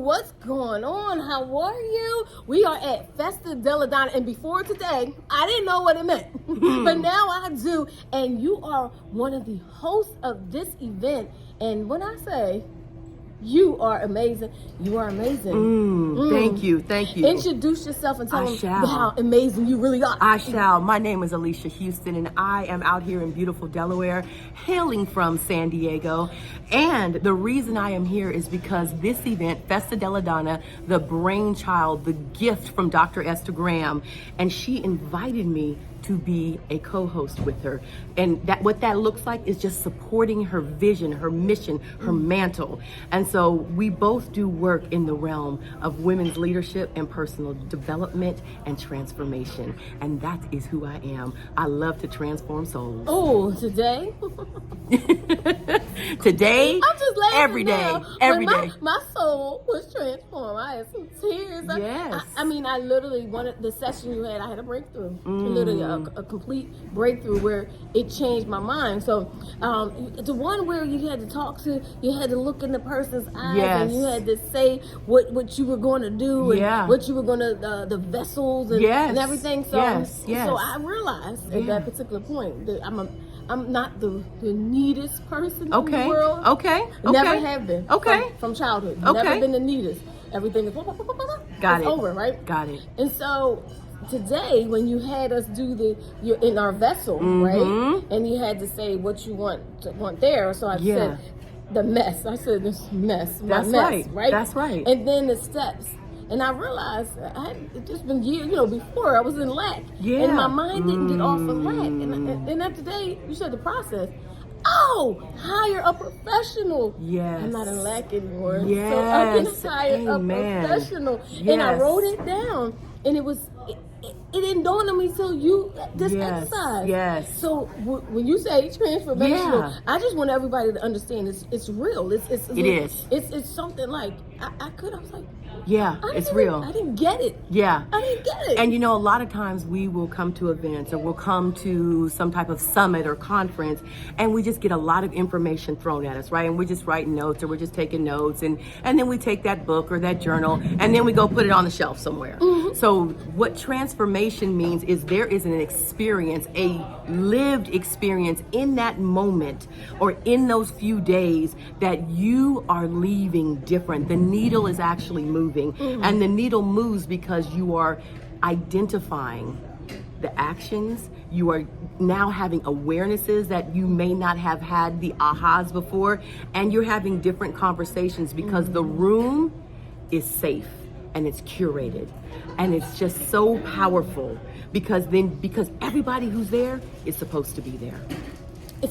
what's going on? How are you? We are at Festa Della Donna, and before today, I didn't know what it meant, but now I do. And you are one of the hosts of this event, and when I say you are amazing, you are amazing. Thank you. Introduce yourself and tell them how amazing you really are. I shall. My name is Alycia Huston, and I am out here in beautiful Delaware, hailing from San Diego. And the reason I am here is because this event, Festa Della Donna, the brainchild, the gift from Dr. Esther Graham, and she invited me to be a co-host with her. And what that looks like is just supporting her vision, her mission, her mantle. And so we both do work in the realm of women's leadership and personal development and transformation. And that is who I am. I love to transform souls. Oh, today? Today, I'm just laughing every day, now. every day. My soul was transformed. I had some tears. Yes. I mean, I literally wanted the session you had. I had a breakthrough, literally a complete breakthrough where it changed my mind. So, the one where you had to talk to, you had to look in the person's eyes, and you had to say what you were going to do, and what you were going to the vessels and everything. So, so I realized at that particular point that I'm not the neatest person in the world. Never have been. From childhood. Never been the neatest. Everything is over, right? Got it. And so today, when you had us do you're in our vessel, right? And you had to say what you want there. So I said the mess. I said this mess. That's mess, right? That's right. And then the steps. And I realized I had just been years, before I was in lack. And my mind didn't get off of lack. And then today, you said the process. Oh, hire a professional. Yes. I'm not in lack anymore. Yes. So I can hire a professional. And I wrote it down. And it didn't dawn on me till this exercise. Yes. So when you say transformational, I just want everybody to understand it's real. It is. It's something like I was like, it's real. I didn't get it. Yeah. I didn't get it. And a lot of times we will come to events or we'll come to some type of summit or conference and we just get a lot of information thrown at us, right? And we're just writing notes or we're just taking notes and then we take that book or that journal and then we go put it on the shelf somewhere. So what transformation means is there is an experience, a lived experience in that moment or in those few days that you are leaving different. The needle is actually moving. And the needle moves because you are identifying the actions. You are now having awarenesses that you may not have had the ahas before. And you're having different conversations because the room is safe and it's curated. And it's just so powerful because everybody who's there is supposed to be there.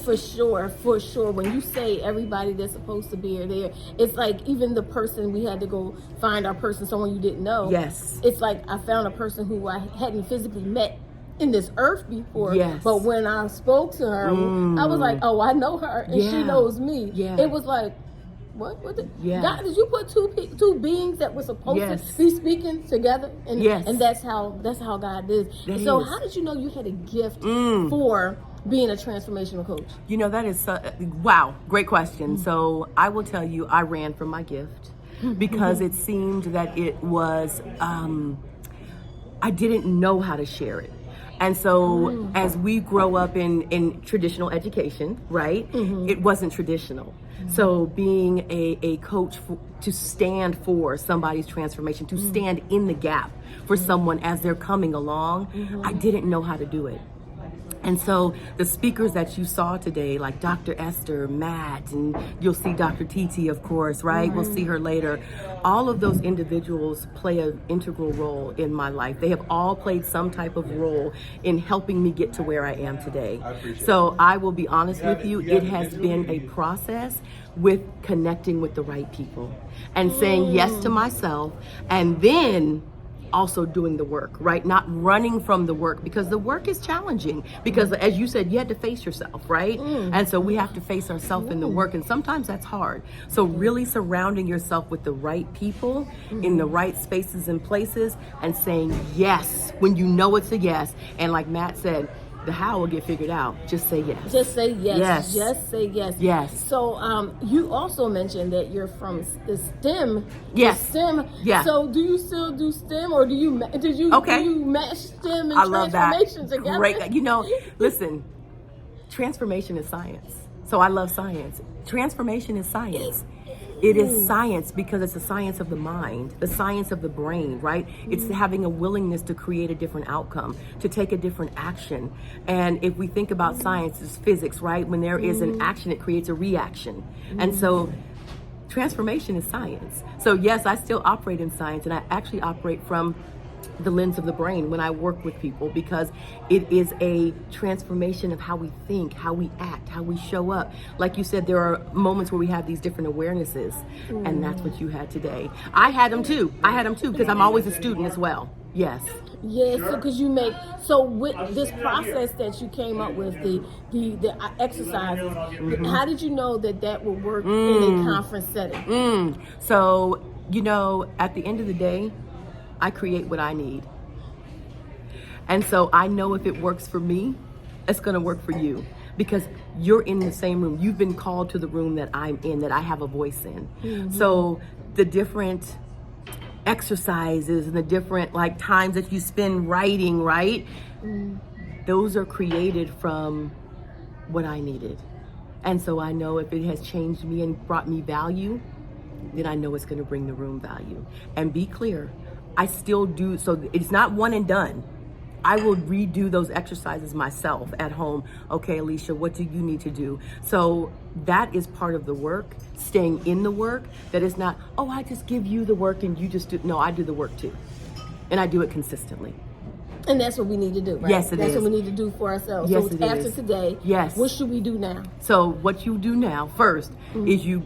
For sure. When you say everybody that's supposed to be there, it's like even the person we had to go find our person, someone you didn't know. Yes. It's like I found a person who I hadn't physically met in this earth before. Yes. But when I spoke to her, I was like, oh, I know her and she knows me. Yeah. It was like, what? God, did you put two beings that were supposed to be speaking together? And that's how God is. So how did you know you had a gift for being a transformational coach? That is wow, great question. So I will tell you, I ran from my gift because it seemed that it was I didn't know how to share it. And so as we grow up in traditional education, right, it wasn't traditional. So being a coach to stand for somebody's transformation, to stand in the gap for someone as they're coming along, I didn't know how to do it. And so the speakers that you saw today, like Dr. Esther, Matt, and you'll see Dr. Titi, of course, right? We'll see her later. All of those individuals play an integral role in my life. They have all played some type of role in helping me get to where I am today. So I will be honest with you, it has been a process with connecting with the right people and saying yes to myself and then also doing the work, right? Not running from the work because the work is challenging because as you said, you had to face yourself, right? And so we have to face ourselves in the work and sometimes that's hard. So really surrounding yourself with the right people in the right spaces and places and saying yes when you know it's a yes. And like Matt said, The how will get figured out. Just say yes. Just say yes. Yes. Just say yes. Yes. So you also mentioned that you're from the STEM. Yes. The STEM. Yeah. So do you still do STEM, or do you do you match STEM and I love transformation that. together? Great. You know, listen, transformation is science. So I love science. Transformation is science. It is science because it's the science of the mind, the science of the brain, right? It's having a willingness to create a different outcome, to take a different action. And if we think about science as physics, right? When there is an action, it creates a reaction. And so transformation is science. So yes, I still operate in science, and I actually operate from the lens of the brain when I work with people, because it is a transformation of how we think, how we act, how we show up. Like you said, there are moments where we have these different awarenesses, and that's what you had today. I had them too because I'm always a student as well. Yes. Yes, because with this process that you came up with, the exercises, how did you know that would work in a conference setting? So, you know, at the end of the day, I create what I need. And so I know if it works for me, it's going to work for you, because you're in the same room. You've been called to the room that I'm in, that I have a voice in. So the different exercises and the different times that you spend writing, right? Those are created from what I needed. And so I know if it has changed me and brought me value, then I know it's going to bring the room value. And be clear, I still do, so it's not one and done. I will redo those exercises myself at home. Okay, Alycia, what do you need to do? So that is part of the work, staying in the work. That is not, I just give you the work and you just do. No, I do the work too. And I do it consistently. And that's what we need to do, right? Yes, That's what we need to do for ourselves. Yes, so it after is. today, what should we do now? So what you do now first is you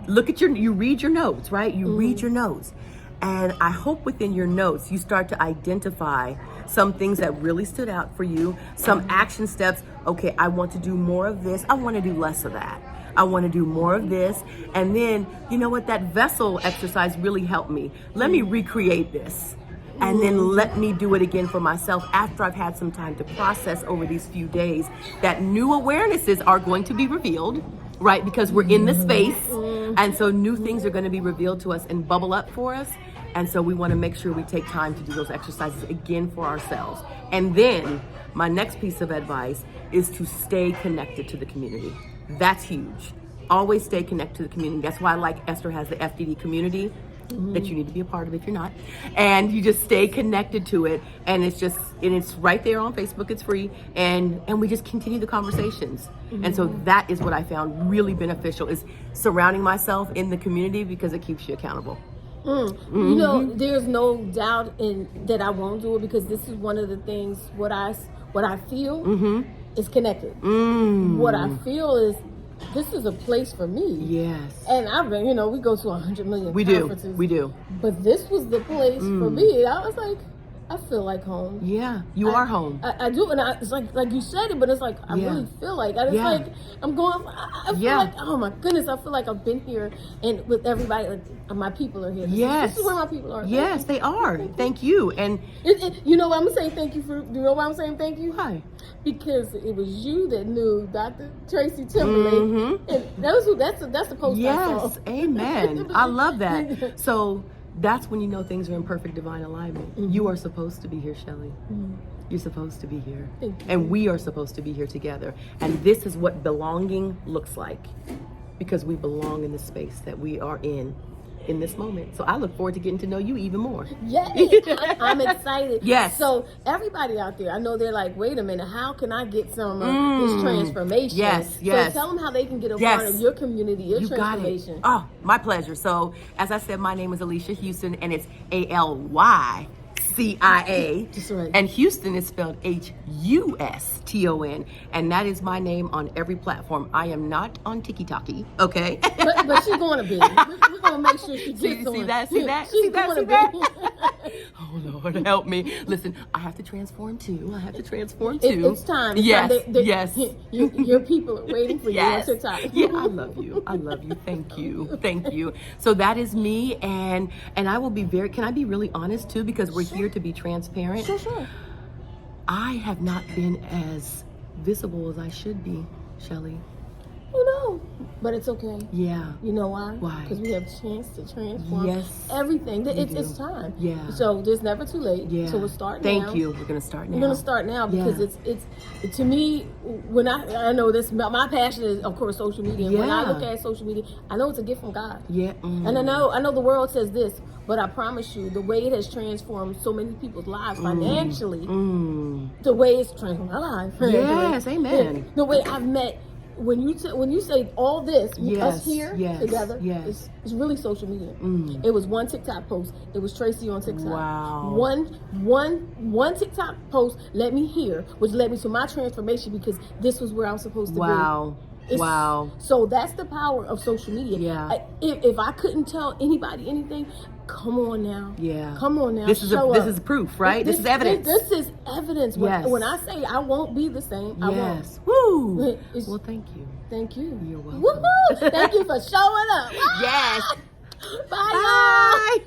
look at you read your notes, right? You read your notes. And I hope within your notes, you start to identify some things that really stood out for you, some action steps. Okay, I want to do more of this. I want to do less of that. I want to do more of this. And then, you know what, that vessel exercise really helped me. Let me recreate this. And then let me do it again for myself after I've had some time to process over these few days that new awarenesses are going to be revealed, right? Because we're in the space. And so new things are going to be revealed to us and bubble up for us. And so we want to make sure we take time to do those exercises again for ourselves. And then my next piece of advice is to stay connected to the community. That's huge. Always stay connected to the community. That's why Esther has the FDD community that you need to be a part of if you're not. And you just stay connected to it. And it's right there on Facebook. It's free. And we just continue the conversations. And so that is what I found really beneficial, is surrounding myself in the community, because it keeps you accountable. You know, there's no doubt in that I won't do it, because this is one of the things, what I feel is connected. What I feel is, this is a place for me. Yes. And I've been, we go to 100 million conferences. We do. But this was the place for me. I was like, I feel like home. Yeah, you are home. I do, and it's like you said it, but it's like I really feel like I'm going. I feel like, oh my goodness, I feel like I've been here, and with everybody, like my people are here. This is where my people are. Yes, they are. Thank you. And you know what I'm saying? Thank you for. Do you know why I'm saying thank you? Why? Because it was you that knew Dr. Tracy Timberlake, and that's the post I saw. Yes, amen. I love that. So that's when you know things are in perfect divine alignment. You are supposed to be here, Shelly. You're supposed to be here. Thank you. And we are supposed to be here together. And this is what belonging looks like, because we belong in the space that we are in this moment. So I look forward to getting to know you even more. Yay! I'm excited. Yes. So everybody out there, I know they're like, wait a minute, how can I get some of this transformation? Yes. So tell them how they can get a part of your community, your transformation. Got it. Oh, my pleasure. So as I said, my name is Alycia Huston, and it's ALYCIA. That's right. And Houston is spelled HUSTON, and that is my name on every platform. I am not on TikTok, okay? But she's going to be. We're going to make sure she gets on. See that? She's going to be. Oh, Lord, help me. Listen, I have to transform too. It's time. Yes, yes. Your people are waiting for you on TikTok. Yeah, I love you. Thank you. So that is me, and I will be can I be really honest too, because we're here to be transparent. Sure. I have not been as visible as I should be, Shelly. Oh no, but it's okay. Yeah. You know why? Why? Because we have a chance to transform everything. It's time. Yeah. So there's never too late. Yeah. So we're starting Thank now. you. We're gonna start now. We're gonna start now because it's to me, when I know this, my passion is of course social media. And when I look at social media, I know it's a gift from God. Yeah. And I know the world says this, but I promise you, the way it has transformed so many people's lives financially, the way it's transformed my life. Yes, amen. The way I've met. When you say all this, us here together, it's really social media. It was one TikTok post. It was Tracy on TikTok. Wow. One TikTok post led me here, which led me to my transformation because this was where I was supposed to be. Wow. So that's the power of social media. Yeah. If I couldn't tell anybody anything, come on now. Yeah. Come on now. This is proof, right? This is evidence. This is evidence. When I say I won't be the same, I won't. Woo! Well, thank you. Thank you. You're welcome. Woo-hoo! Thank you for showing up. Yes. Bye.